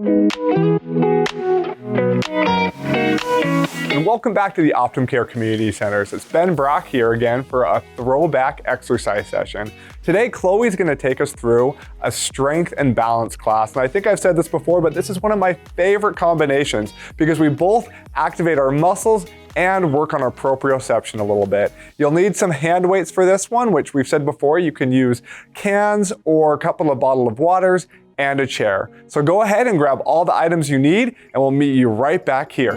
And welcome back to the Optum Care Community Centers. It's Ben Brock here again for a throwback exercise session. Today, Chloe's going to take us through a strength and balance class. And I think I've said this before, but this is one of my favorite combinations because we both activate our muscles and work on our proprioception a little bit. You'll need some hand weights for this one, which we've said before. You can use cans or a couple of bottles of waters and a chair. So go ahead and grab all the items you need and we'll meet you right back here.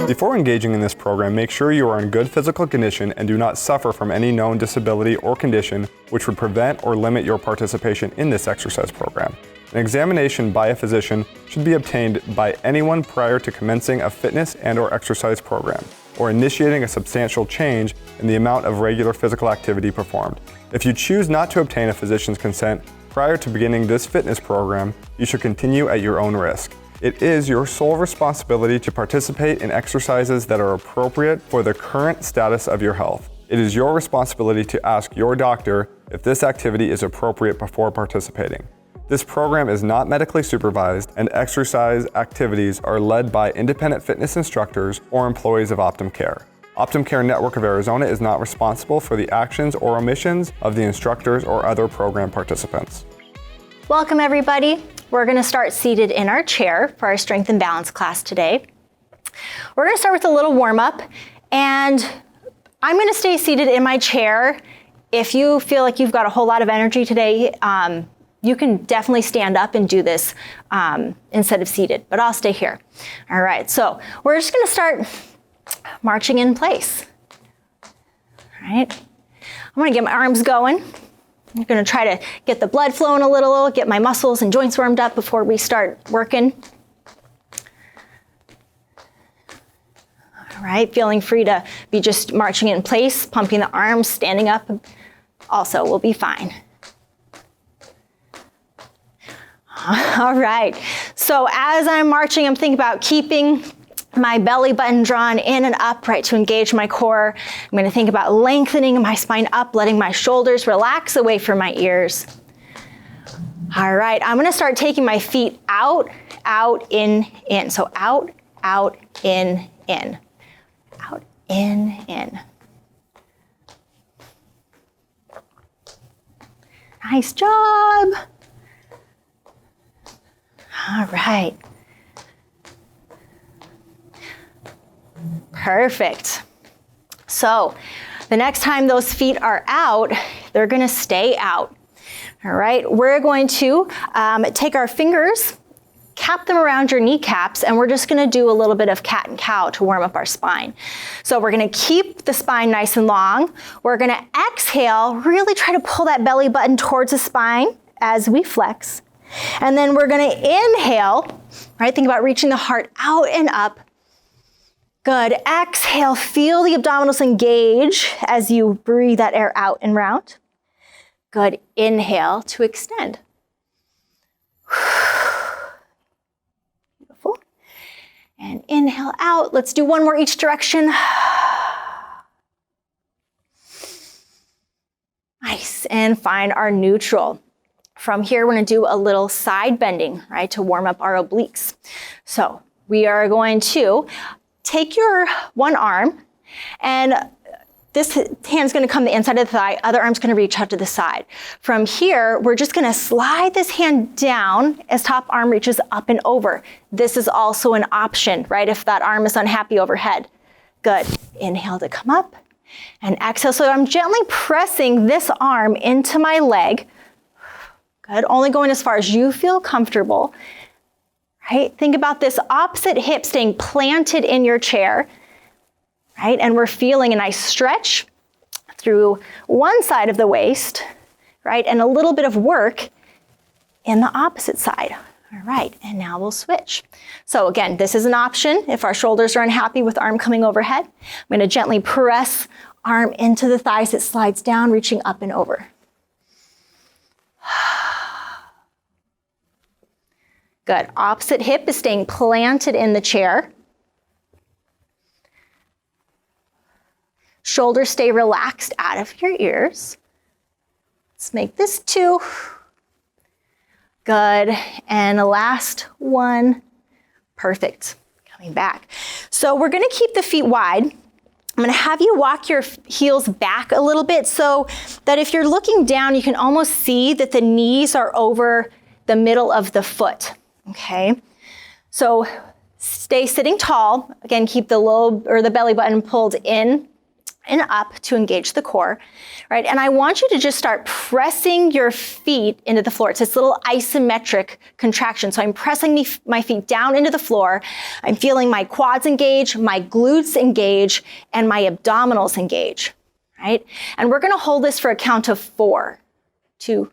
Before engaging in this program, make sure you are in good physical condition and do not suffer from any known disability or condition which would prevent or limit your participation in this exercise program. An examination by a physician should be obtained by anyone prior to commencing a fitness and/or exercise program, or initiating a substantial change in the amount of regular physical activity performed. If you choose not to obtain a physician's consent prior to beginning this fitness program, you should continue at your own risk. It is your sole responsibility to participate in exercises that are appropriate for the current status of your health. It is your responsibility to ask your doctor if this activity is appropriate before participating. This program is not medically supervised, and exercise activities are led by independent fitness instructors or employees of Optum Care. Optum Care Network of Arizona is not responsible for the actions or omissions of the instructors or other program participants. Welcome everybody. We're going to start seated in our chair for our strength and balance class today. We're going to start with a little warm up, and I'm going to stay seated in my chair. If you feel like you've got a whole lot of energy today, you can definitely stand up and do this instead of seated, but I'll stay here. All right, so we're just going to start marching in place. All right, I'm going to get my arms going. I'm going to try to get the blood flowing a little, get my muscles and joints warmed up before we start working. All right, feeling free to be just marching in place, pumping the arms, standing up also will be fine. All right, so as I'm marching, I'm thinking about keeping my belly button drawn in and up, right, to engage my core. I'm going to think about lengthening my spine up, letting my shoulders relax away from my ears. All right, I'm going to start taking my feet out, out, in. So out, in. Out, in. Nice job. All right. Perfect. So the next time those feet are out, they're going to stay out. All right, we're going to take our fingers, cap them around your kneecaps, and we're just going to do a little bit of cat and cow to warm up our spine. So we're going to keep the spine nice and long. We're going to exhale, really try to pull that belly button towards the spine as we flex. And then we're going to inhale, right? Think about reaching the heart out and up. Good. Exhale, feel the abdominals engage as you breathe that air out and round. Good. Inhale to extend. Beautiful. And inhale out. Let's do one more each direction. Nice. And find our neutral. From here, we're going to do a little side bending, right, to warm up our obliques. So we are going to take your one arm, and this hand's going to come the inside of the thigh, other arm's going to reach out to the side. From here, we're just going to slide this hand down as top arm reaches up and over. This is also an option, right, if that arm is unhappy overhead. Good. Inhale to come up, and exhale. So I'm gently pressing this arm into my leg. Good. Only going as far as you feel comfortable. Right? Think about this opposite hip staying planted in your chair, right? And we're feeling a nice stretch through one side of the waist, right? And a little bit of work in the opposite side. All right, and now we'll switch. So again, this is an option if our shoulders are unhappy with arm coming overhead. I'm going to gently press arm into the thighs. It slides down, reaching up and over. Good. Opposite hip is staying planted in the chair. Shoulders stay relaxed out of your ears. Let's make this 2. Good. And the last one. Perfect. Coming back. So we're going to keep the feet wide. I'm going to have you walk your heels back a little bit so that if you're looking down, you can almost see that the knees are over the middle of the foot. Okay. So stay sitting tall. Again, keep the lobe or the belly button pulled in and up to engage the core, right? And I want you to just start pressing your feet into the floor. It's this little isometric contraction. So I'm pressing my feet down into the floor. I'm feeling my quads engage, my glutes engage, and my abdominals engage, right? And we're gonna hold this for a count of 4, 2,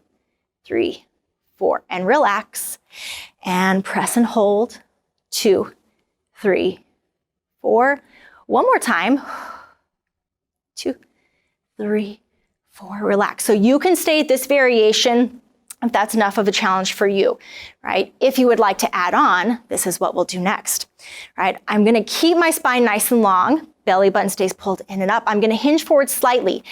3, 4, and relax. And press and hold, 2, 3, 4. One more time. 2, 3, 4, relax. So you can stay at this variation if that's enough of a challenge for you, right? If you would like to add on, this is what we'll do next, right? I'm gonna keep my spine nice and long, belly button stays pulled in and up. I'm gonna hinge forward slightly.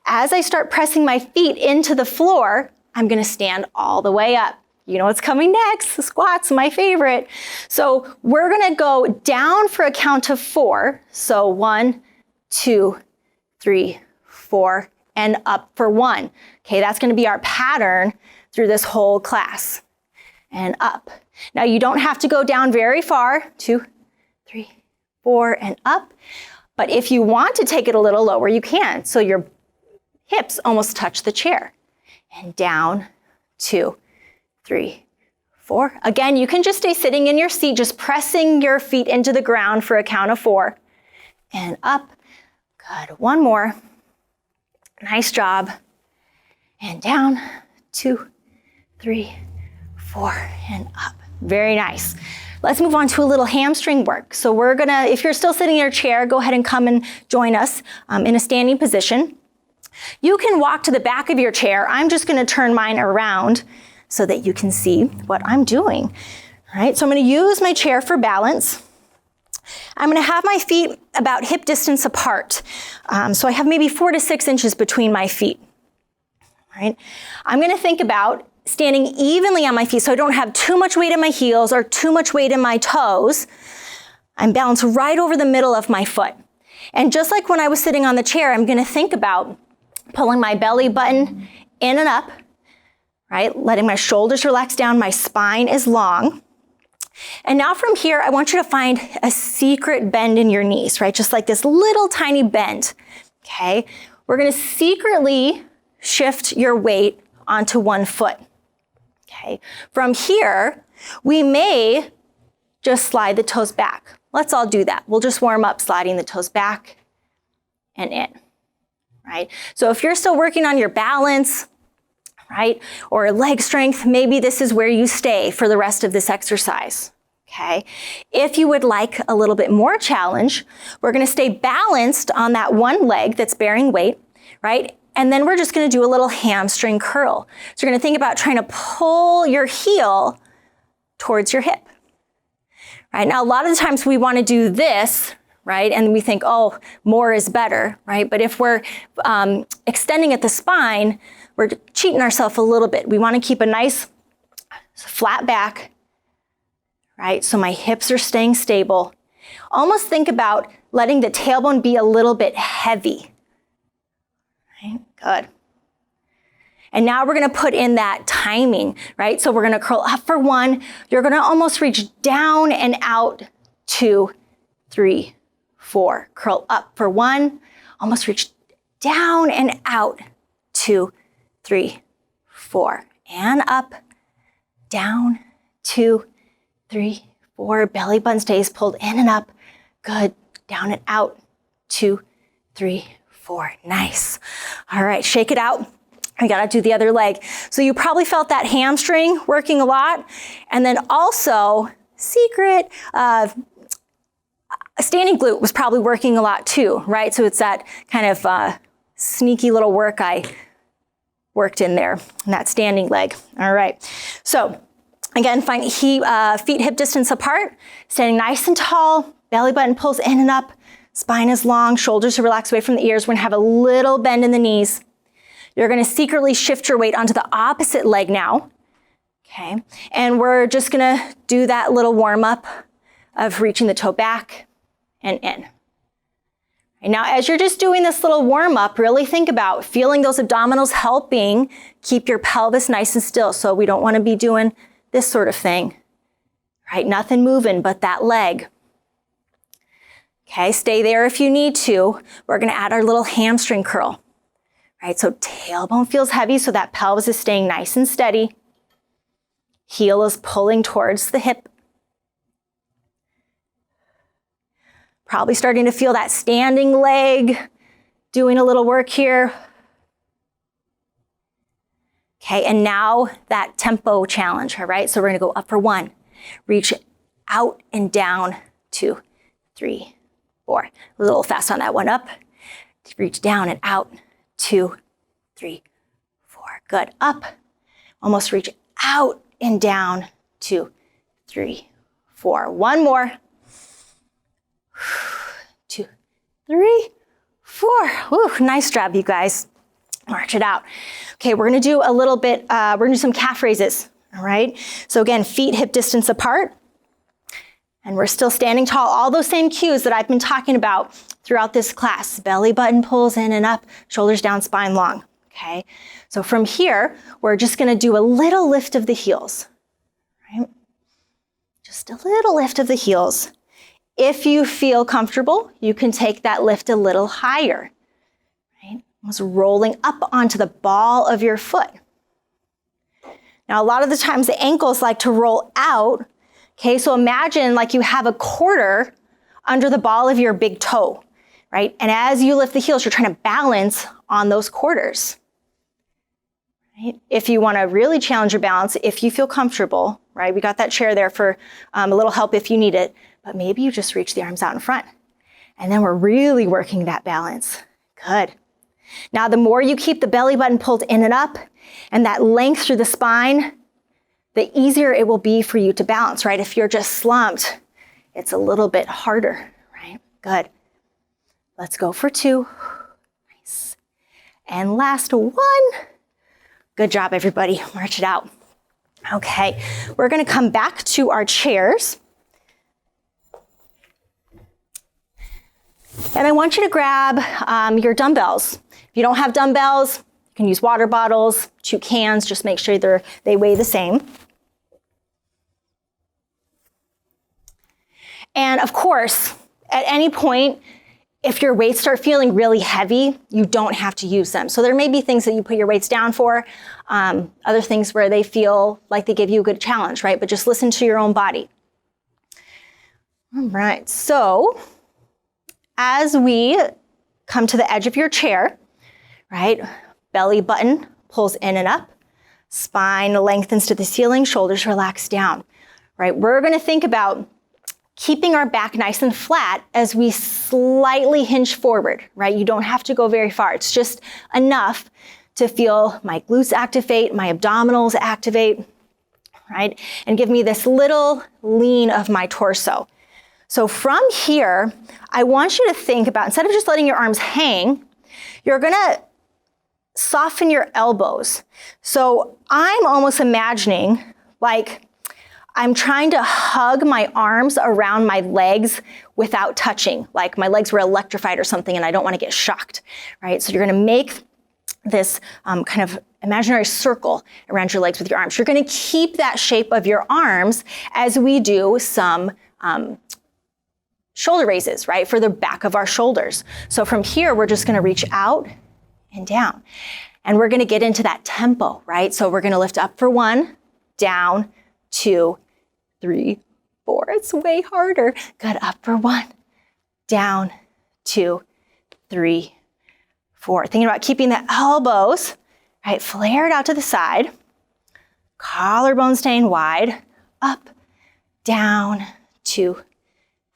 As I start pressing my feet into the floor, I'm gonna stand all the way up. You know what's coming next, the squats, my favorite. So we're gonna go down for a count of 4. So 1, 2, 3, 4, and up for 1. Okay, that's gonna be our pattern through this whole class. And up. Now you don't have to go down very far. 2, 3, 4, and up. But if you want to take it a little lower, you can. So your hips almost touch the chair. And down, 2, 3, 4. Again, you can just stay sitting in your seat, just pressing your feet into the ground for a count of 4. And up. Good. One more. Nice job. And down, 2, 3, 4, and up. Very nice. Let's move on to a little hamstring work. So we're gonna, if you're still sitting in your chair, go ahead and come and join us in a standing position. You can walk to the back of your chair. I'm just gonna turn mine around so that you can see what I'm doing. All right, so I'm gonna use my chair for balance. I'm gonna have my feet about hip distance apart. So I have maybe 4 to 6 inches between my feet. All right, I'm gonna think about standing evenly on my feet so I don't have too much weight in my heels or too much weight in my toes. I'm balanced right over the middle of my foot. And just like when I was sitting on the chair, I'm gonna think about pulling my belly button in and up, right? Letting my shoulders relax down, my spine is long. And now from here, I want you to find a secret bend in your knees, right? Just like this little tiny bend, okay? We're gonna secretly shift your weight onto one foot, okay? From here, we may just slide the toes back. Let's all do that. We'll just warm up sliding the toes back and in, right? So if you're still working on your balance, right, or leg strength, maybe this is where you stay for the rest of this exercise, okay? If you would like a little bit more challenge, we're gonna stay balanced on that one leg that's bearing weight, right? And then we're just gonna do a little hamstring curl. So you're gonna think about trying to pull your heel towards your hip, right? Now, a lot of the times we wanna do this, right? And we think, oh, more is better, right? But if we're extending at the spine, we're cheating ourselves a little bit. We want to keep a nice flat back, right? So my hips are staying stable. Almost think about letting the tailbone be a little bit heavy, right? Good. And now we're going to put in that timing, right? So we're going to curl up for 1. You're going to almost reach down and out, 2, 3, 4. Curl up for 1, almost reach down and out, 2, 3, 4, and up, down, 2, 3, 4. Belly button stays pulled in and up. Good. Down and out, 2, 3, 4. Nice. All right, shake it out. We gotta do the other leg. So you probably felt that hamstring working a lot, and then also secret standing glute was probably working a lot too, right? So it's that kind of sneaky little work I worked in there, in that standing leg. All right, so again, find feet hip distance apart, standing nice and tall, belly button pulls in and up, spine is long, shoulders are relaxed away from the ears. We're gonna have a little bend in the knees. You're gonna secretly shift your weight onto the opposite leg now, Okay, and we're just gonna do that little warm up of reaching the toe back and in. And now, as you're just doing this little warm up, really think about feeling those abdominals helping keep your pelvis nice and still. So we don't want to be doing this sort of thing, right? Nothing moving but that leg. Okay, stay there if you need to. We're going to add our little hamstring curl, right? So tailbone feels heavy, so that pelvis is staying nice and steady. Heel is pulling towards the hip. Probably starting to feel that standing leg doing a little work here. Okay, and now that tempo challenge, all right? So we're gonna go up for 1, reach out and down, 2, 3, 4. A little fast on that one, up, reach down and out, 2, 3, 4. Good, up, almost reach out and down, 2, 3, 4. One more. 2, 3, 4. Woo, nice job, you guys. March it out. Okay, we're gonna do a little bit, we're gonna do some calf raises, all right? So again, feet hip distance apart, and we're still standing tall. All those same cues that I've been talking about throughout this class. Belly button pulls in and up, shoulders down, spine long, okay? So from here, we're just gonna do a little lift of the heels, right? Just a little lift of the heels. If you feel comfortable, you can take that lift a little higher, right? Almost rolling up onto the ball of your foot. Now, a lot of the times the ankles like to roll out, okay? So imagine like you have a quarter under the ball of your big toe, right? And as you lift the heels, you're trying to balance on those quarters, right? If you want to really challenge your balance, if you feel comfortable, right? We got that chair there for a little help if you need it, but maybe you just reach the arms out in front. And then we're really working that balance. Good. Now, the more you keep the belly button pulled in and up and that length through the spine, the easier it will be for you to balance, right? If you're just slumped, it's a little bit harder, right? Good. Let's go for 2. Nice. And last 1. Good job, everybody. March it out. Okay, we're gonna come back to our chairs. And I want you to grab your dumbbells. If you don't have dumbbells, you can use water bottles, 2 cans, just make sure they weigh the same. And of course, at any point, if your weights start feeling really heavy, you don't have to use them. So there may be things that you put your weights down for, other things where they feel like they give you a good challenge, right? But just listen to your own body. All right, so as we come to the edge of your chair, right? Belly button pulls in and up, spine lengthens to the ceiling, shoulders relax down, right? We're gonna think about keeping our back nice and flat as we slightly hinge forward, right? You don't have to go very far. It's just enough to feel my glutes activate, my abdominals activate, right? And give me this little lean of my torso. So from here, I want you to think about, instead of just letting your arms hang, you're gonna soften your elbows. So I'm almost imagining like I'm trying to hug my arms around my legs without touching, like my legs were electrified or something and I don't want to get shocked, right? So you're going to make this kind of imaginary circle around your legs with your arms. You're going to keep that shape of your arms as we do some shoulder raises, right? For the back of our shoulders. So from here, we're just going to reach out and down. And we're going to get into that tempo, right? So we're going to lift up for 1, down, 2, 3, 4. It's way harder. Good, up for 1, down, 2, 3, 4. Thinking about keeping the elbows, right, flared out to the side. Collarbone staying wide. Up, down, 2,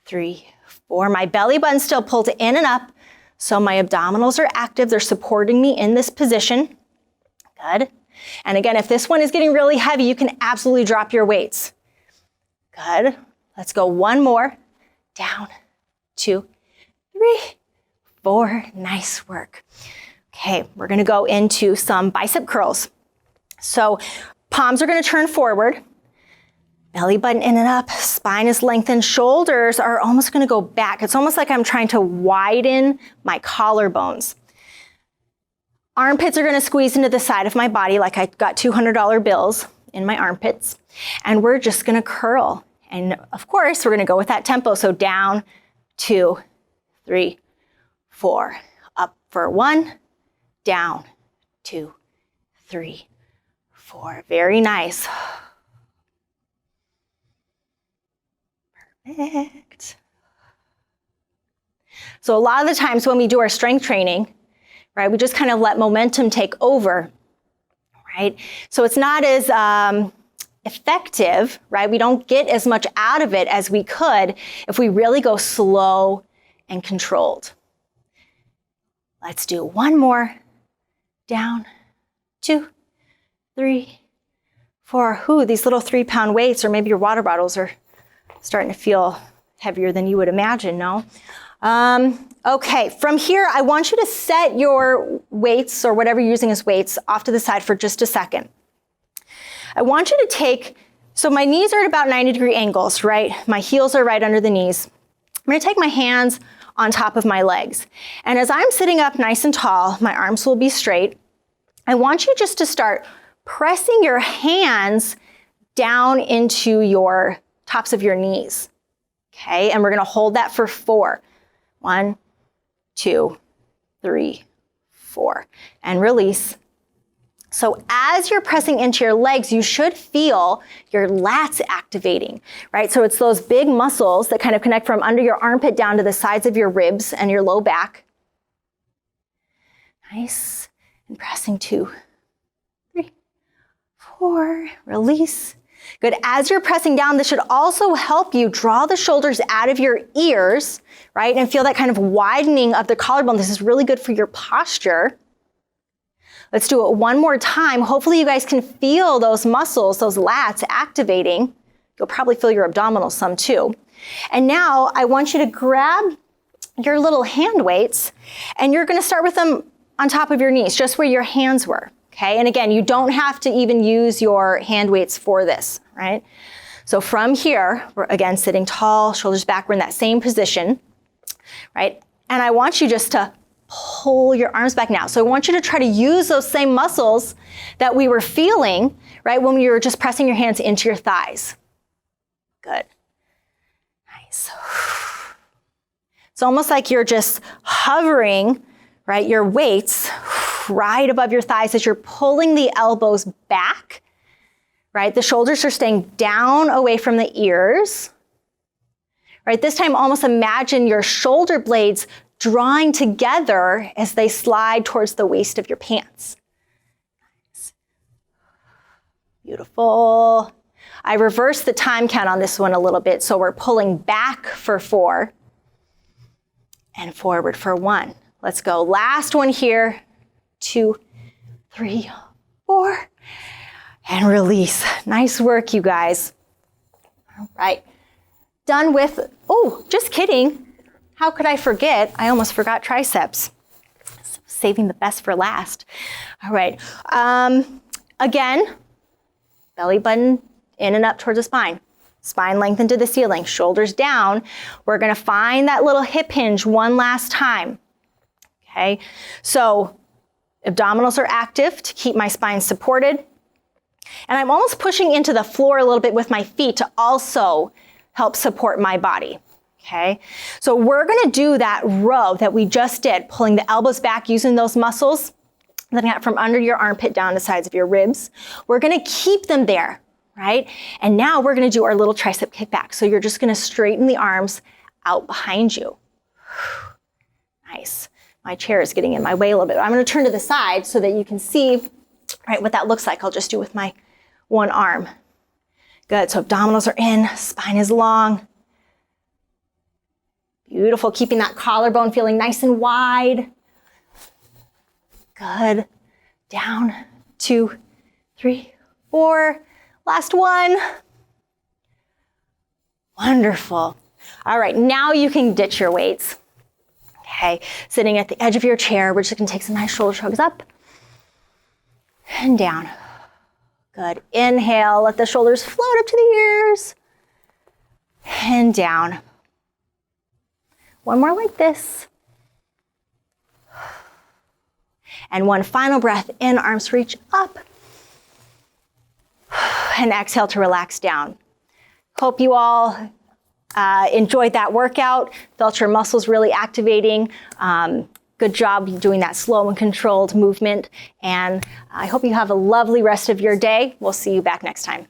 3, 4. My belly button still pulled in and up, so my abdominals are active. They're supporting me in this position. Good. And again, if this one is getting really heavy, you can absolutely drop your weights. Good. Let's go 1 more. Down, 2, 3, 4. Nice work. Okay, we're gonna go into some bicep curls. So Palms are gonna turn forward. Belly button in and up, spine is lengthened, shoulders are almost gonna go back. It's almost like I'm trying to widen my collarbones. Armpits are gonna squeeze into the side of my body like I got $200 bills in my armpits. And we're just gonna curl. And of course, we're gonna go with that tempo. So down, 2, 3, 4. Up for 1, down, 2, 3, 4. Very nice. Perfect. So a lot of the times when we do our strength training, right, we just kind of let momentum take over, right? So it's not as effective, right? We don't get as much out of it as we could if we really go slow and controlled. Let's do one more. Down, 2, 3, 4. Ooh, these little 3-pound weights, or maybe your water bottles are starting to feel heavier than you would imagine, no? Okay, from here, I want you to set your weights or whatever you're using as weights off to the side for just a second. I want you to take, so my knees are at about 90-degree angles, right? My heels are right under the knees. I'm gonna take my hands on top of my legs. And as I'm sitting up nice and tall, my arms will be straight. I want you just to start pressing your hands down into your tops of your knees, okay? And we're gonna hold that for 4. 1, 2, 3, 4, and release. So as you're pressing into your legs, you should feel your lats activating, right? So it's those big muscles that kind of connect from under your armpit down to the sides of your ribs and your low back. Nice. And pressing 2, 3, 4, release. Good. As you're pressing down, this should also help you draw the shoulders out of your ears, right? And feel that kind of widening of the collarbone. This is really good for your posture. Let's do it one more time. Hopefully you guys can feel those muscles, those lats activating. You'll probably feel your abdominals some too. And now I want you to grab your little hand weights and you're gonna start with them on top of your knees, just where your hands were, okay? And again, you don't have to even use your hand weights for this, right? So from here, we're again sitting tall, shoulders back, we're in that same position, right? And I want you just to pull your arms back now. So I want you to try to use those same muscles that we were feeling, right, when you were just pressing your hands into your thighs. Good. Nice. It's almost like you're just hovering, right, your weights right above your thighs as you're pulling the elbows back, right? The shoulders are staying down away from the ears, right? This time, almost imagine your shoulder blades drawing together as they slide towards the waist of your pants. Nice. Beautiful. I reversed the time count on this one a little bit, so we're pulling back for 4 and forward for 1. Let's go. Last one here. 2, 3, 4, and release. Nice work, you guys. All right. Done with, oh, just kidding. How could I forget? I almost forgot triceps. Saving the best for last. All right. Again, belly button in and up towards the spine. Spine lengthened to the ceiling, shoulders down. We're gonna find that little hip hinge one last time. Okay, so abdominals are active to keep my spine supported. And I'm almost pushing into the floor a little bit with my feet to also help support my body. Okay, so we're gonna do that row that we just did, pulling the elbows back using those muscles that got from under your armpit down the sides of your ribs. We're gonna keep them there, right? And now we're gonna do our little tricep kickback. So you're just gonna straighten the arms out behind you. Nice. My chair is getting in my way a little bit. I'm gonna turn to the side so that you can see, right, what that looks like. I'll just do with my one arm. Good, so abdominals are in, spine is long. Beautiful, keeping that collarbone feeling nice and wide. Good. Down, 2, 3, 4. Last one. Wonderful. All right, now you can ditch your weights. Okay, sitting at the edge of your chair, we're just gonna take some nice shoulder shrugs up and down. Good. Inhale, let the shoulders float up to the ears. And down. One more like this. And one final breath in, arms reach up. And exhale to relax down. Hope you all enjoyed that workout, felt your muscles really activating. Good job doing that slow and controlled movement. And I hope you have a lovely rest of your day. We'll see you back next time.